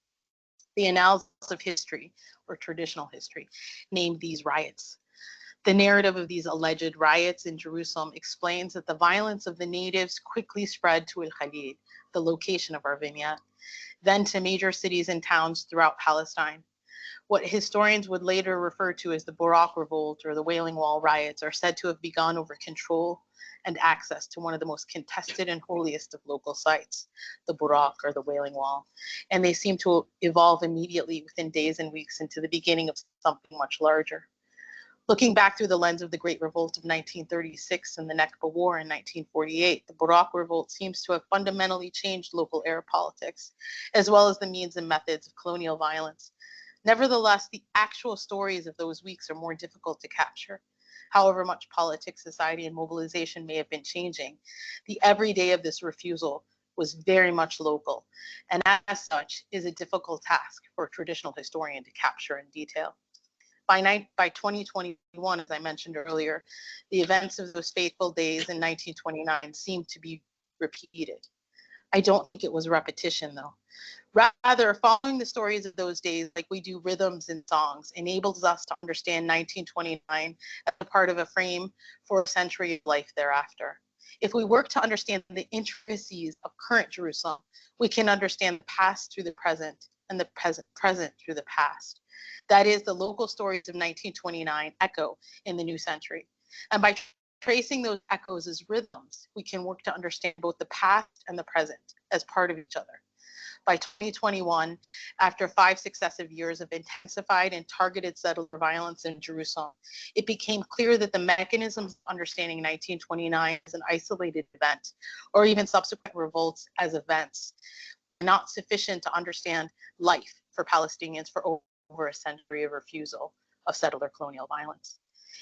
The annals of history, or traditional history, named these riots. The narrative of these alleged riots in Jerusalem explains that the violence of the natives quickly spread to Al-Khalid, the location of our vignette, then to major cities and towns throughout Palestine. What historians would later refer to as the Barak Revolt or the Wailing Wall riots are said to have begun over control and access to one of the most contested and holiest of local sites, the Barak or the Wailing Wall. And they seem to evolve immediately within days and weeks into the beginning of something much larger. Looking back through the lens of the Great Revolt of 1936 and the Nakba War in 1948, the Barak Revolt seems to have fundamentally changed local Arab politics, as well as the means and methods of colonial violence. Nevertheless, the actual stories of those weeks are more difficult to capture. However much politics, society, and mobilization may have been changing, the everyday of this refusal was very much local, and as such is a difficult task for a traditional historian to capture in detail. By 2021, as I mentioned earlier, the events of those fateful days in 1929 seemed to be repeated. I don't think it was repetition, though. Rather, following the stories of those days, like we do rhythms and songs, enables us to understand 1929 as a part of a frame for a century of life thereafter. If we work to understand the intricacies of current Jerusalem, we can understand the past through the present and the present through the past. That is, the local stories of 1929 echo in the new century. And by tracing those echoes as rhythms, we can work to understand both the past and the present as part of each other. By 2021, after 5 successive years of intensified and targeted settler violence in Jerusalem, it became clear that the mechanisms of understanding 1929 as an isolated event, or even subsequent revolts as events, were not sufficient to understand life for Palestinians for over a century of refusal of settler colonial violence.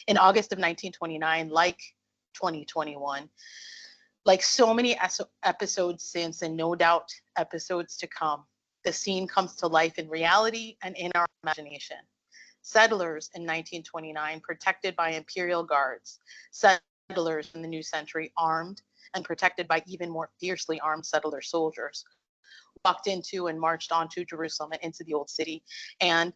In August of 1929, like 2021, like so many episodes since, and no doubt episodes to come, the scene comes to life in reality and in our imagination. Settlers in 1929, protected by imperial guards, settlers in the new century, armed and protected by even more fiercely armed settler soldiers, walked into and marched onto Jerusalem and into the old city. And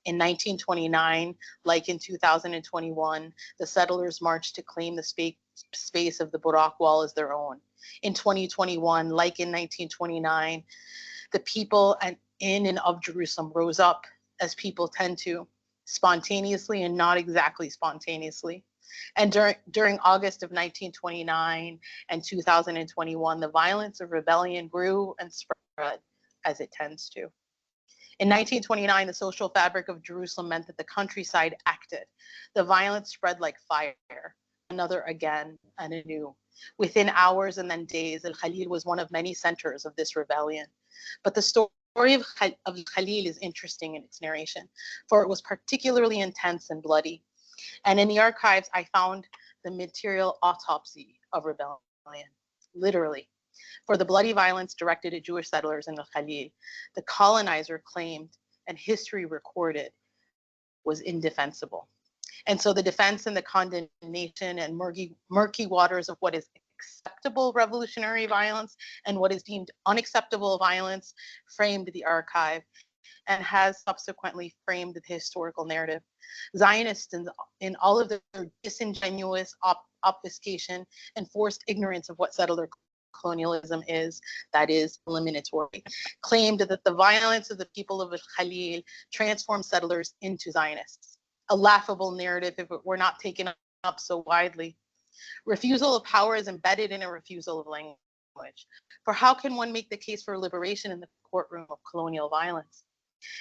in 1929, like in 2021, the settlers marched to claim the space of the Barak Wall as their own. In 2021, like in 1929, the people in and of Jerusalem rose up, as people tend to, spontaneously and not exactly spontaneously. And during August of 1929 and 2021, the violence of rebellion grew and spread, as it tends to. In 1929, the social fabric of Jerusalem meant that the countryside acted. The violence spread like fire, another again and anew. Within hours and then days, Al-Khalil was one of many centers of this rebellion. But the story of Khalil is interesting in its narration, for it was particularly intense and bloody. And in the archives, I found the material autopsy of rebellion, literally. For the bloody violence directed at Jewish settlers in Al-Khalil, the colonizer claimed and history recorded was indefensible. And so the defense and the condemnation and murky waters of what is acceptable revolutionary violence and what is deemed unacceptable violence framed the archive and has subsequently framed the historical narrative. Zionists, in all of their disingenuous obfuscation and forced ignorance of what settler colonialism is, that is eliminatory, claimed that the violence of the people of Khalil transformed settlers into Zionists. A laughable narrative if it were not taken up so widely. Refusal of power is embedded in a refusal of language. For how can one make the case for liberation in the courtroom of colonial violence?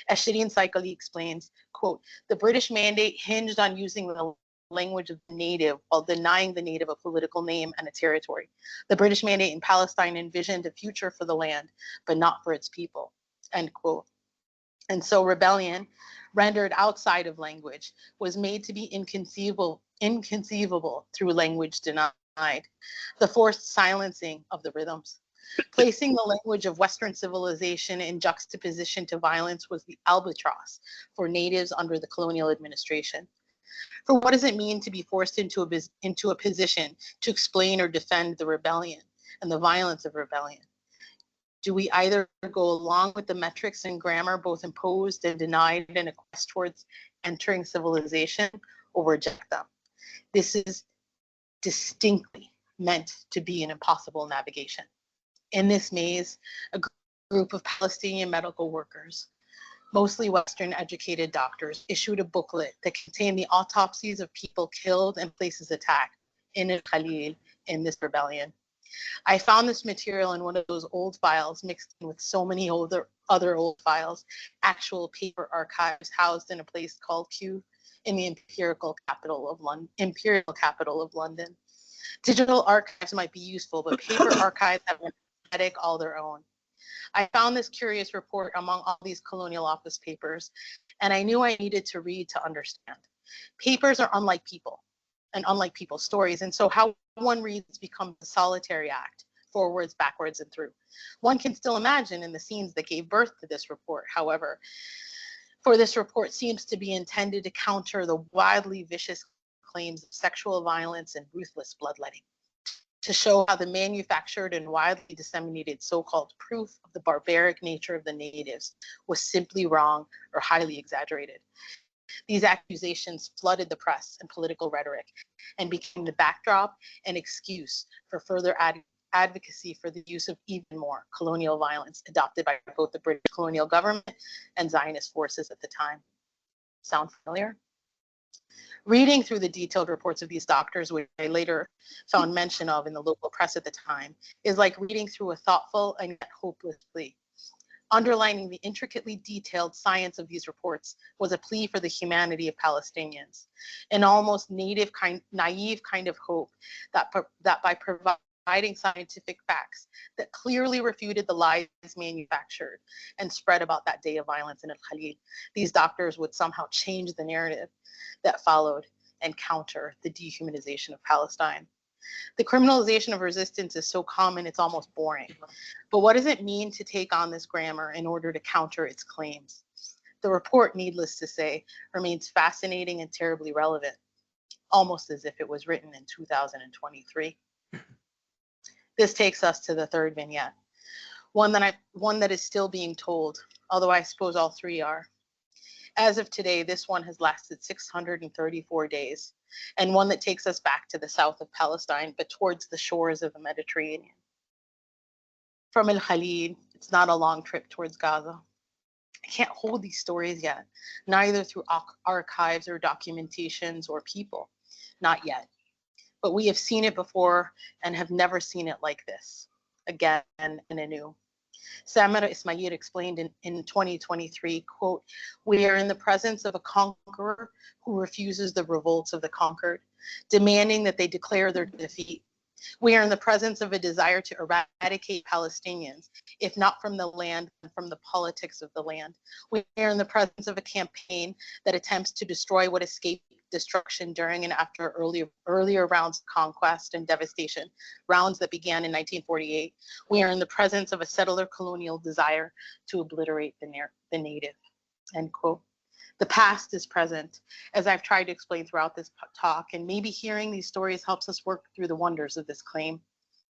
As Shireen Saikali explains, quote, the British mandate hinged on using the language of the native while denying the native a political name and a territory. The British mandate in Palestine envisioned a future for the land, but not for its people, end quote. And so rebellion, rendered outside of language, was made to be inconceivable through language denied. The forced silencing of the rhythms. Placing the language of Western civilization in juxtaposition to violence was the albatross for natives under the colonial administration. For what does it mean to be forced into a position to explain or defend the rebellion and the violence of rebellion? Do we either go along with the metrics and grammar both imposed and denied in a quest towards entering civilization, or reject them? This is distinctly meant to be an impossible navigation. In this maze, a group of Palestinian medical workers mostly Western educated doctors, issued a booklet that contained the autopsies of people killed and places attacked in Al-Khalil in this rebellion. I found this material in one of those old files mixed in with so many other old files, actual paper archives housed in a place called Kew in the imperial capital of London. Digital archives might be useful, but paper archives have an aesthetic all their own. I found this curious report among all these colonial office papers, and I knew I needed to read to understand. Papers are unlike people, and unlike people's stories, and so how one reads becomes a solitary act, forwards, backwards, and through. One can still imagine in the scenes that gave birth to this report, however, for this report seems to be intended to counter the wildly vicious claims of sexual violence and ruthless bloodletting, to show how the manufactured and widely disseminated so-called proof of the barbaric nature of the natives was simply wrong or highly exaggerated. These accusations flooded the press and political rhetoric and became the backdrop and excuse for further advocacy for the use of even more colonial violence adopted by both the British colonial government and Zionist forces at the time. Sound familiar? Reading through the detailed reports of these doctors, which I later found mention of in the local press at the time, is like reading through a thoughtful and yet hopeless plea. Underlining the intricately detailed science of these reports was a plea for the humanity of Palestinians, an almost naive kind of hope that by providing scientific facts that clearly refuted the lies manufactured and spread about that day of violence in Al-Khalil, these doctors would somehow change the narrative that followed and counter the dehumanization of Palestine. The criminalization of resistance is so common, it's almost boring. But what does it mean to take on this grammar in order to counter its claims? The report, needless to say, remains fascinating and terribly relevant, almost as if it was written in 2023. This takes us to the third vignette, one that is still being told, although I suppose all three are. As of today, this one has lasted 634 days, and one that takes us back to the south of Palestine, but towards the shores of the Mediterranean. From Al-Khalil, it's not a long trip towards Gaza. I can't hold these stories yet, neither through archives or documentations or people, not yet. But we have seen it before and have never seen it like this, again and anew. Samira Ismail explained in 2023, quote, "We are in the presence of a conqueror who refuses the revolts of the conquered, demanding that they declare their defeat. We are in the presence of a desire to eradicate Palestinians, if not from the land, then from the politics of the land. We are in the presence of a campaign that attempts to destroy what escaped destruction during and after earlier rounds of conquest and devastation, rounds that began in 1948. We are in the presence of a settler colonial desire to obliterate the native," end quote. The past is present, as I've tried to explain throughout this talk, and maybe hearing these stories helps us work through the wonders of this claim.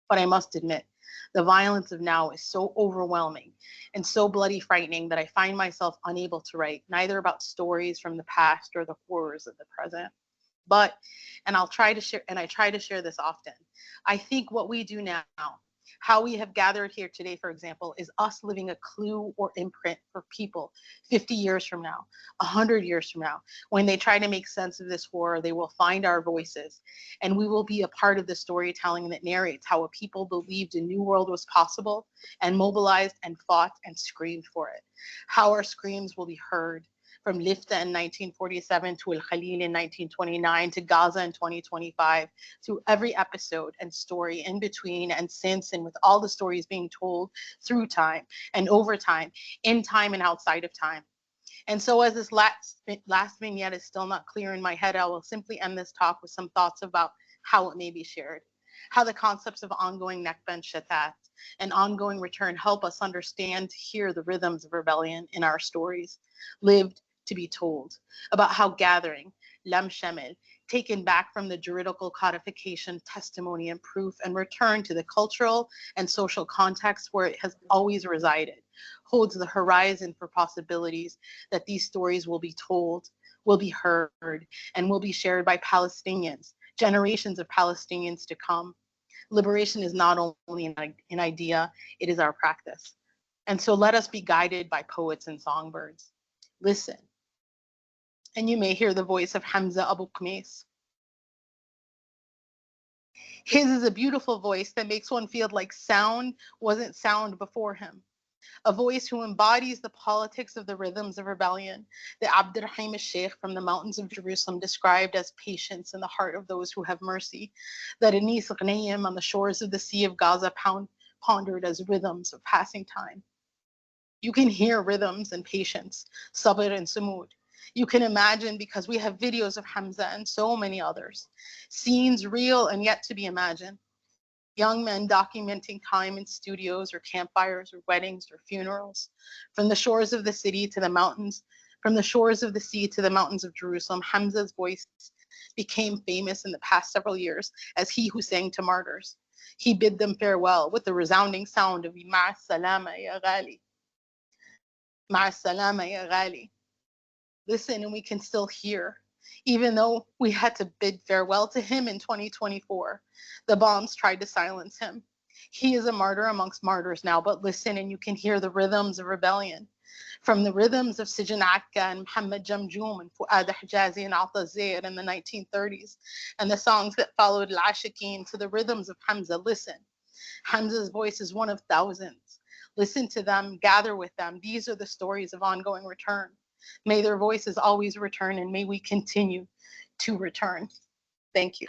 But I must admit, the violence of now is so overwhelming and so bloody frightening that I find myself unable to write neither about stories from the past or the horrors of the present. But, and I try to share this often, I think what we do now, how we have gathered here today, for example, is us living a clue or imprint for people 50 years from now, 100 years from now. When they try to make sense of this horror, they will find our voices, and we will be a part of the storytelling that narrates how a people believed a new world was possible and mobilized and fought and screamed for it. How our screams will be heard, from Lifta in 1947 to Al-Khalil in 1929 to Gaza in 2025, through every episode and story in between and since, and with all the stories being told through time and over time, in time and outside of time. And so as this last vignette is still not clear in my head, I will simply end this talk with some thoughts about how it may be shared, how the concepts of ongoing Nakba and shatat and ongoing return help us understand, hear the rhythms of rebellion in our stories, lived to be told, about how gathering, lam shamil, taken back from the juridical codification, testimony, and proof, and returned to the cultural and social context where it has always resided, holds the horizon for possibilities that these stories will be told, will be heard, and will be shared by Palestinians, generations of Palestinians to come. Liberation is not only an idea, it is our practice. And so let us be guided by poets and songbirds. Listen. And you may hear the voice of Hamza Abu Qais. His is a beautiful voice that makes one feel like sound wasn't sound before him. A voice who embodies the politics of the rhythms of rebellion that Abdurrahim al-Sheikh from the mountains of Jerusalem described as patience in the heart of those who have mercy, that Anis Ghnayim on the shores of the Sea of Gaza pondered as rhythms of passing time. You can hear rhythms and patience, sabr and sumud. You can imagine, because we have videos of Hamza and so many others, scenes real and yet to be imagined. Young men documenting time in studios or campfires or weddings or funerals. From the shores of the city to the mountains, from the shores of the sea to the mountains of Jerusalem, Hamza's voice became famous in the past several years as he who sang to martyrs. He bid them farewell with the resounding sound of Ma'a salama ya ghali. Ma'a salama ya ghali. Listen, and we can still hear. Even though we had to bid farewell to him in 2024, the bombs tried to silence him. He is a martyr amongst martyrs now, but listen and you can hear the rhythms of rebellion. From the rhythms of Sijan Akka and Muhammad Jamjoom and Fuad Hijazi and Alta Zair in the 1930s, and the songs that followed Al-Ashiqeen, to the rhythms of Hamza. Listen. Hamza's voice is one of thousands. Listen to them, gather with them. These are the stories of ongoing return. May their voices always return, and may we continue to return. Thank you.